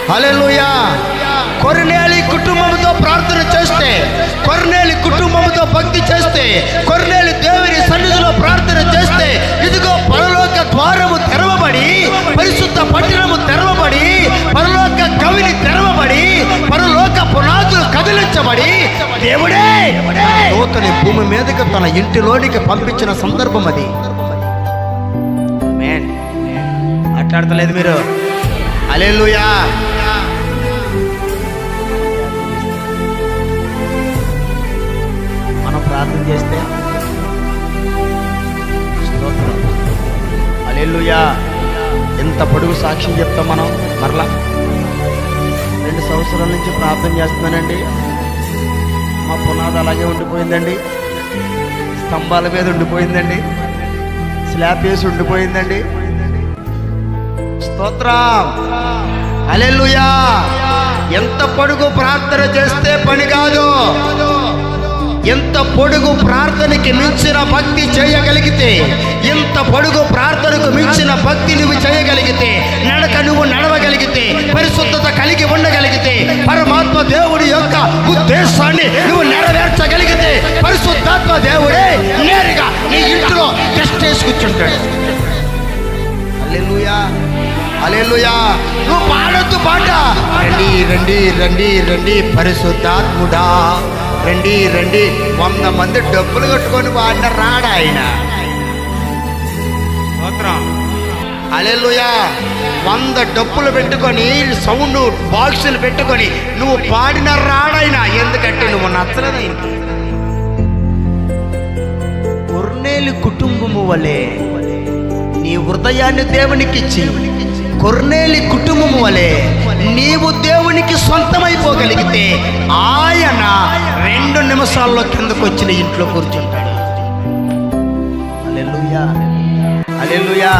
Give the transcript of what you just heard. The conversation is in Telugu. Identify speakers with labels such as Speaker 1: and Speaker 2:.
Speaker 1: హల్లెలూయా. కొర్నేలి కుటుంబంతో ప్రార్థన చేస్తే, కొర్నేలి కుటుంబంతో భక్తి చేస్తే, కొర్నేలి దేవుని సన్నిధిలో ప్రార్థన చేస్తే, ఇదిగో పరలోక ద్వారము తెరవబడి, పరిశుద్ధ పట్టణము తెరవబడి, పరలోక కవిని తెరవబడి, పరలోక పునాదులు కదిలించబడి, దేవుడే దూతని భూమి మీదకి తన ఇంటిలోనికి పంపించిన సందర్భం అది. మాట్లాడతలేదు మీరు? హల్లెలూయా. మనం ప్రార్థన చేస్తే స్తోత్రం. హల్లెలూయా. ఎంత పొడుగు సాక్ష్యం చెప్తాం మనం. మరలా 2 సంవత్సరాల నుంచి ప్రార్థన చేస్తున్నానండి. మా పునాది అలాగే ఉండిపోయిందండి, స్తంభాల మీద ఉండిపోయిందండి, స్లాబ్ వేసి ఉండిపోయిందండి. స్తోత్రం. హల్లెలూయా. ఎంత పొడుగు ప్రార్థన చేస్తే పని కాదు. ఎంత పొడుగు ప్రార్థనకి మించిన భక్తి చేయగలిగితే, ఎంత పొడుగు ప్రార్థనకు మించిన భక్తి నువ్వు చేయగలిగితే, నడక నువ్వు నడవగలిగితే, పరిశుద్ధత కలిగి ఉండగలిగితే, పరమాత్మ దేవుడి యొక్క ఉద్దేశాన్ని నువ్వు నెరవేర్చగలిగితే, పరిశుద్ధాత్మ దేవుడే నేరుగా నీ ఇంట్లో టెస్ట్ చేసి కూర్చుంటాడు. హల్లెలూయా. హల్లెలూయా. నువ్వు పాడొద్దు పాట. రండి రండి రండి రండి పరిశుద్ధాత్ముడా, రండి రండి. 100 మంది డబ్బులు కట్టుకొని వాడిన రాడా ఆయన? స్తోత్రం. హల్లెలూయా. 100 డబ్బులు పెట్టుకొని, సౌండ్ బాక్సులు పెట్టుకొని నువ్వు పాడిన రాడాయన. ఎందుకంటే నువ్వు నచ్చలేదు ఆయనకి. కొర్నేలి కుటుంబము వలె నీ హృదయాన్ని దేవునికిచ్చి, కొర్నేలి కుటుంబము వలె నీవు దేవునికి సొంతమైపోగలిగితే, ఆయన 2 నిమిషాల్లో కిందకు వచ్చిన ఇంట్లో కూర్చుంటాడు. హల్లెలూయా. హల్లెలూయా.